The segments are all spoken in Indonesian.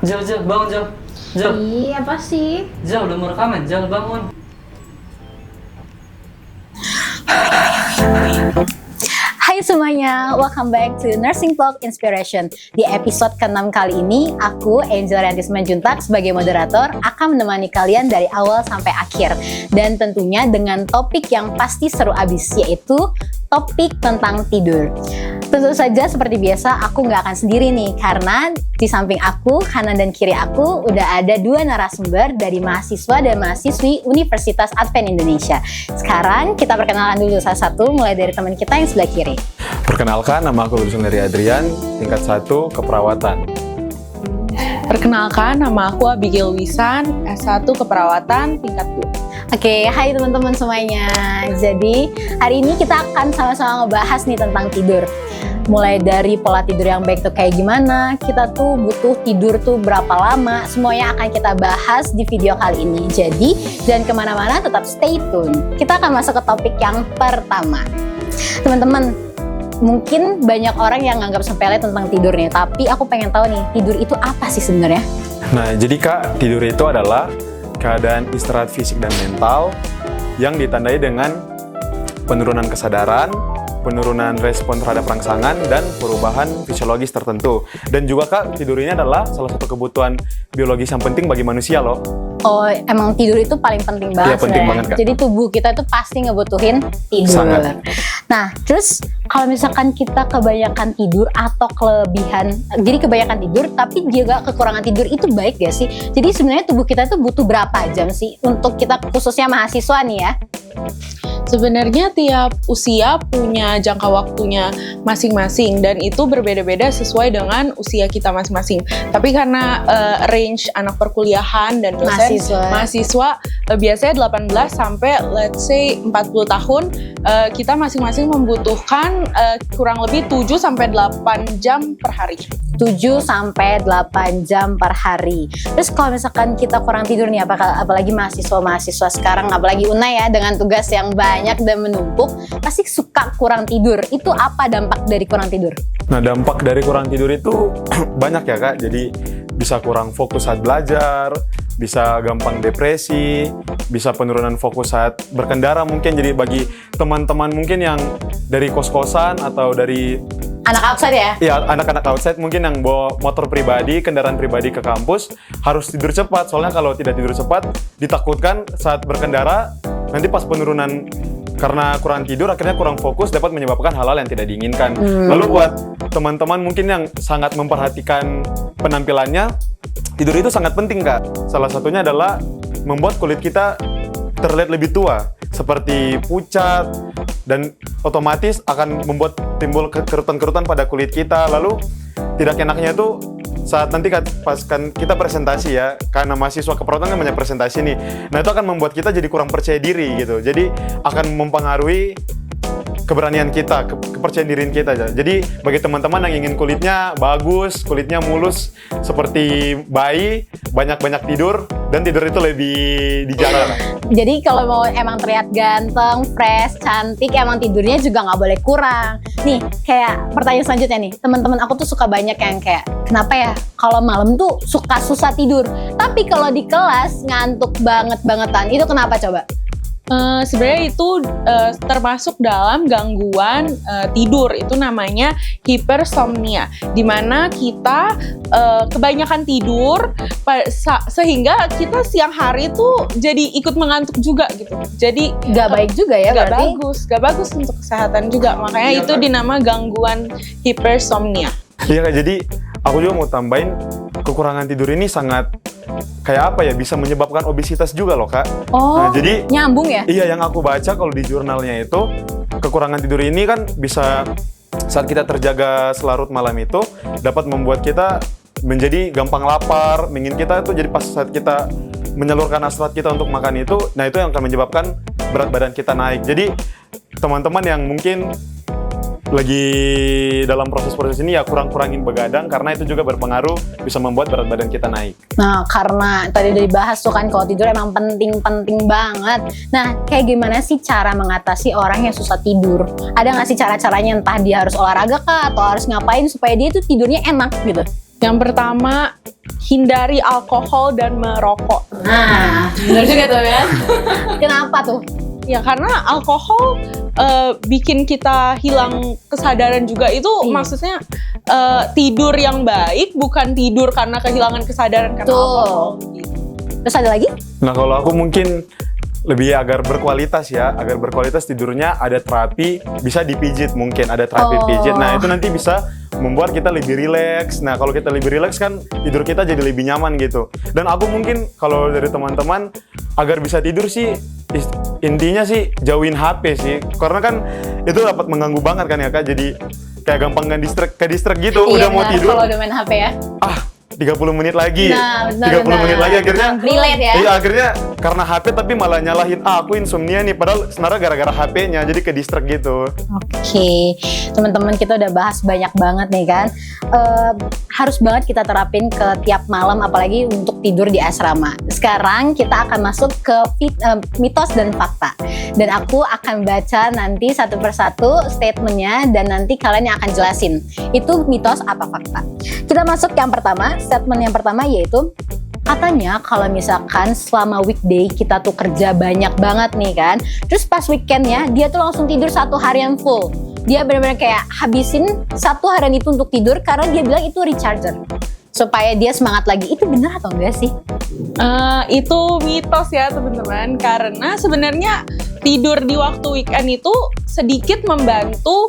Jal, bangun Jal. Jal, Iya, apa sih? Jal udah mau rekaman, Jal bangun. Hai semuanya, welcome back to Nursing Talk Inspiration. Di episode ke-6 kali ini, aku, Angel Rianti Simanjuntak, sebagai moderator, akan menemani kalian dari awal sampai akhir. Dan tentunya dengan topik yang pasti seru abis, yaitu topik tentang tidur. Tentu saja seperti biasa, aku nggak akan sendiri nih, karena di samping aku, kanan dan kiri aku, udah ada dua narasumber dari mahasiswa dan mahasiswi Universitas Advent Indonesia. Sekarang kita perkenalkan dulu satu-satu, mulai dari teman kita yang sebelah kiri. Perkenalkan, nama aku lulusan dari Adrian, tingkat 1 keperawatan. Perkenalkan, nama aku Abigail Wisan, S1 Keperawatan, tingkat 2. Oke, hai teman-teman semuanya. Jadi, hari ini kita akan sama-sama ngebahas nih tentang tidur. Mulai dari pola tidur yang baik tuh kayak gimana, kita tuh butuh tidur tuh berapa lama, semuanya akan kita bahas di video kali ini. Jadi, jangan kemana-mana, tetap stay tune. Kita akan masuk ke topik yang pertama. Teman-teman, mungkin banyak orang yang nganggap sepele tentang tidur nih, tapi aku pengen tahu nih, tidur itu apa sih sebenarnya? Nah, jadi Kak, tidur itu adalah keadaan istirahat fisik dan mental yang ditandai dengan penurunan kesadaran, penurunan respon terhadap rangsangan, dan perubahan fisiologis tertentu. Dan juga Kak, tidur ini adalah salah satu kebutuhan biologis yang penting bagi manusia loh. Oh, emang tidur itu paling penting banget Iya, penting banget, Kak. Jadi tubuh kita tuh pasti ngebutuhin tidur. Sangat. Nah, terus kalau misalkan kita kebanyakan tidur atau kelebihan, jadi kebanyakan tidur tapi juga kekurangan tidur itu baik gak sih? Jadi sebenarnya tubuh kita tuh butuh berapa jam sih untuk kita khususnya mahasiswa nih ya? Sebenarnya tiap usia punya jangka waktunya masing-masing dan itu berbeda-beda sesuai dengan usia kita masing-masing. Tapi karena range anak perkuliahan dan dosen mahasiswa biasanya 18 sampai let's say 40 tahun, kita masing-masing membutuhkan kurang lebih 7 sampai 8 jam per hari. 7 sampai 8 jam per hari. Terus kalau misalkan kita kurang tidur nih, apalagi mahasiswa sekarang, apalagi Unai ya dengan tugas yang banyak dan menumpuk, pasti suka kurang tidur. Itu apa dampak dari kurang tidur? Nah, dampak dari kurang tidur itu banyak ya Kak. Jadi bisa kurang fokus saat belajar, bisa gampang depresi, bisa penurunan fokus saat berkendara mungkin. Jadi bagi teman-teman mungkin yang dari kos-kosan atau dari Anak outside ya? ya anak-anak outside mungkin yang bawa motor pribadi, kendaraan pribadi ke kampus, harus tidur cepat. Soalnya kalau tidak tidur cepat, ditakutkan saat berkendara, nanti pas penurunan karena kurang tidur, akhirnya kurang fokus, dapat menyebabkan hal-hal yang tidak diinginkan. Lalu buat teman-teman mungkin yang sangat memperhatikan penampilannya, tidur itu sangat penting Kak. Salah satunya adalah membuat kulit kita terlihat lebih tua, seperti pucat, dan otomatis akan membuat timbul kerutan-kerutan pada kulit kita. Lalu tidak enaknya itu saat nanti pas kan kita presentasi ya, karena mahasiswa keperawatan kan banyak presentasi nih. Nah, itu akan membuat kita jadi kurang percaya diri gitu. Jadi akan mempengaruhi keberanian kita, kepercayaan diri kita. Jadi bagi teman-teman yang ingin kulitnya bagus, kulitnya mulus seperti bayi, banyak-banyak tidur, dan tidur itu lebih dijaga. Jadi kalau mau emang terlihat ganteng, fresh, cantik, emang tidurnya juga nggak boleh kurang. Nih, kayak pertanyaan selanjutnya nih, teman-teman aku tuh suka banyak yang kayak, kenapa ya kalau malam tuh suka susah tidur, tapi kalau di kelas ngantuk bangetan. Itu kenapa coba? Sebenarnya itu termasuk dalam gangguan tidur, itu namanya hipersomnia, di mana kita kebanyakan tidur sehingga kita siang hari tuh jadi ikut mengantuk juga gitu. Jadi Gak baik juga ya berarti? Gak bagus untuk kesehatan juga, makanya Iya, itu kan? dinamakan gangguan hipersomnia. Iya Kak, jadi aku juga mau tambahin, kekurangan tidur ini sangat kayak apa ya, bisa menyebabkan obesitas juga loh Kak. Oh, Nah, jadi nyambung ya? iya, yang aku baca kalau di jurnalnya itu, kekurangan tidur ini kan bisa saat kita terjaga selarut malam itu dapat membuat kita menjadi gampang lapar, ingin kita tuh jadi pas saat kita menyalurkan hasrat kita untuk makan itu, nah itu yang akan menyebabkan berat badan kita naik. Jadi teman-teman yang mungkin lagi dalam proses-proses ini ya kurang-kurangin begadang, karena itu juga berpengaruh bisa membuat berat badan kita naik. Nah, karena tadi udah dibahas tuh kan kalau tidur emang penting banget. Nah, kayak gimana sih cara mengatasi orang yang susah tidur? Ada nggak sih cara-caranya, entah dia harus olahraga kah atau harus ngapain supaya dia tuh tidurnya enak gitu? Yang pertama, hindari alkohol dan merokok. Nah, benar juga tuh ya. Kenapa tuh? Ya karena alkohol bikin kita hilang kesadaran juga. Itu Iya. maksudnya tidur yang baik, bukan tidur karena kehilangan kesadaran karena Betul. alkohol. Gitu. Terus ada lagi? Nah kalau aku mungkin lebih agar berkualitas ya, agar berkualitas tidurnya ada terapi, bisa dipijit mungkin, ada terapi Oh. pijit. Nah itu nanti bisa membuat kita lebih rileks. Nah kalau kita lebih rileks kan tidur kita jadi lebih nyaman gitu. Dan aku mungkin kalau dari teman-teman agar bisa tidur sih intinya sih jauhin HP sih, karena kan itu dapat mengganggu banget kan ya Kak. Jadi kayak gampang ke distract gitu, udah mau benar, tidur, kalau udah main HP ya. 30 menit lagi, Nah, benar, 30 menit benar. lagi akhirnya Relate ya. Iya akhirnya karena HP tapi malah nyalahin aku insomnia nih, padahal sebenarnya gara-gara HP-nya jadi ke distract gitu. Oke, teman-teman kita udah bahas banyak banget nih kan. Harus banget kita terapin ke tiap malam, apalagi untuk tidur di asrama. Sekarang kita akan masuk ke mitos dan fakta. Dan aku akan baca nanti satu persatu statementnya dan nanti kalian yang akan jelasin itu mitos apa fakta. Kita masuk yang pertama, statement yang pertama yaitu katanya kalau misalkan selama weekday kita tuh kerja banyak banget nih kan, terus pas weekendnya dia tuh langsung tidur satu harian full. Dia benar-benar kayak habisin satu harian itu untuk tidur karena dia bilang itu recharger supaya dia semangat lagi. Itu benar atau enggak sih? Itu mitos ya teman-teman, karena sebenarnya tidur di waktu weekend itu sedikit membantu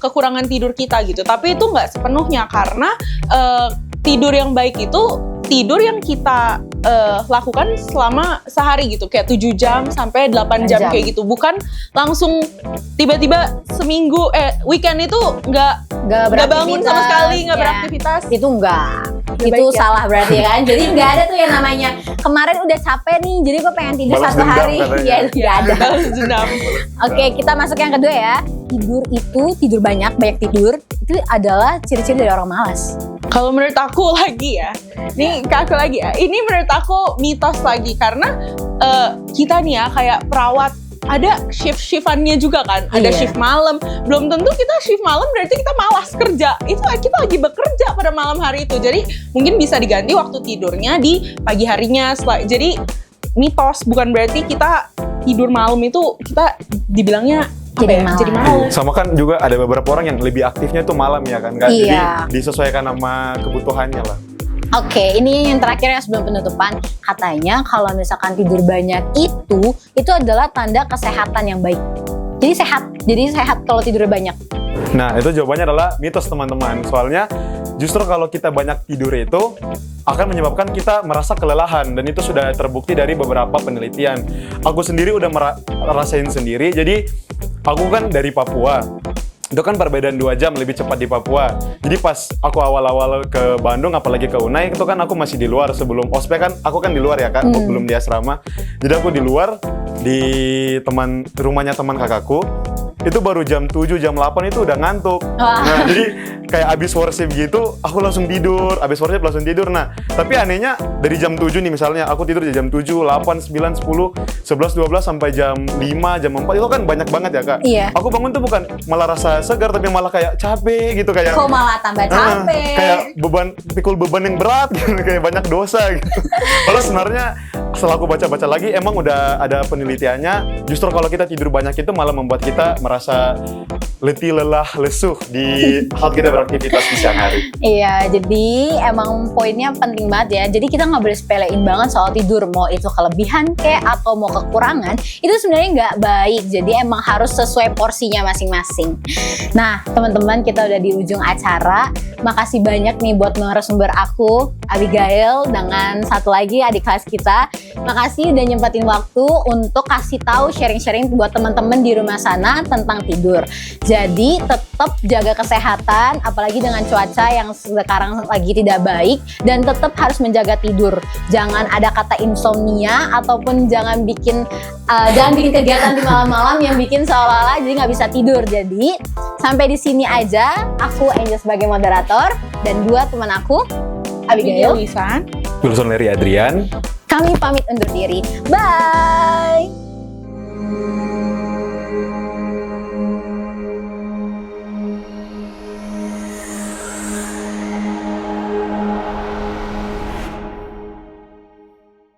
kekurangan tidur kita gitu. Tapi itu nggak sepenuhnya, karena tidur yang baik itu tidur yang kita lakukan selama sehari gitu, kayak 7 jam sampai 8 jam kayak gitu, bukan langsung tiba-tiba seminggu weekend itu nggak bangun sama sekali, nggak beraktivitas. Itu enggak. Lebih Itu baik ya. salah berarti ya kan. Jadi enggak ada tuh yang namanya kemarin udah capek nih, jadi gue pengen tidur Balas satu dendam hari. katanya. Ya enggak ada. Balas dendam. Oke, kita masuk yang kedua ya. Tidur banyak tidur itu adalah ciri-ciri dari orang malas. Kalau menurut aku lagi ya, ini ke aku lagi ya. Ini menurut aku mitos lagi, karena kita nih ya kayak perawat, ada shift-shiftannya juga kan, ada Iya. shift malam. Belum tentu kita shift malam berarti kita malas kerja. Itu kita lagi bekerja pada malam hari itu. Jadi mungkin bisa diganti waktu tidurnya di pagi harinya. Jadi mitos, bukan berarti kita tidur malam itu kita dibilangnya apa Jadi ya? malas. Jadi malas. Sama kan juga ada beberapa orang yang lebih aktifnya itu malam ya kan Kak. Iya. Jadi disesuaikan sama kebutuhannya lah. Oke, ini yang terakhir yang sebelum penutupan. Katanya kalau misalkan tidur banyak itu adalah tanda kesehatan yang baik. Jadi sehat kalau tidur banyak. Nah itu jawabannya adalah mitos teman-teman. Soalnya justru kalau kita banyak tidur itu akan menyebabkan kita merasa kelelahan. Dan itu sudah terbukti dari beberapa penelitian. Aku sendiri udah merasain sendiri. Jadi aku kan dari Papua. Itu kan perbedaan 2 jam lebih cepat di Papua. Jadi pas aku awal-awal ke Bandung, apalagi ke Unai, itu kan aku masih di luar. Sebelum ospek kan, aku kan di luar ya Kak, belum di asrama. Jadi aku di luar, di rumahnya teman kakakku. Itu baru jam 7, jam 8 itu udah ngantuk. Wah. Nah, jadi kayak abis worship gitu, aku langsung tidur. Abis worship langsung tidur. Nah, tapi anehnya dari jam 7 nih misalnya, aku tidur di jam 7, 8, 9, 10, 11, 12 sampai jam 5, jam 4. Itu kan banyak banget ya Kak. Iya. Aku bangun tuh bukan malah rasa segar, tapi malah kayak capek gitu. Kayak Kok malah tambah capek? kayak pikul beban yang berat gitu, kayak banyak dosa gitu. Padahal sebenarnya setelah aku baca-baca lagi, emang udah ada penelitiannya. Justru kalau kita tidur banyak itu malah membuat kita merasa letih, lelah, lesuh di saat kita beraktivitas di siang hari. Iya, jadi emang poinnya penting banget ya. Jadi kita nggak boleh sepelein banget soal tidur. Mau itu kelebihan kayak atau mau kekurangan, itu sebenarnya nggak baik. Jadi emang harus sesuai porsinya masing-masing. Nah, teman-teman, kita udah di ujung acara. Makasih banyak nih buat narasumber aku, Abigail, dengan satu lagi adik kelas kita. Makasih udah nyempetin waktu untuk kasih tahu sharing-sharing buat teman-teman di rumah sana tentang tidur. Jadi tetap jaga kesehatan, apalagi dengan cuaca yang sekarang lagi tidak baik, dan tetap harus menjaga tidur. Jangan ada kata insomnia ataupun jangan bikin kegiatan di malam-malam yang bikin seolah-olah jadi nggak bisa tidur. Jadi sampai di sini aja. Aku Angel sebagai moderator dan 2 teman aku, Abigail, Lisan. Wilson Leri Adrian. kami pamit undur diri. Bye.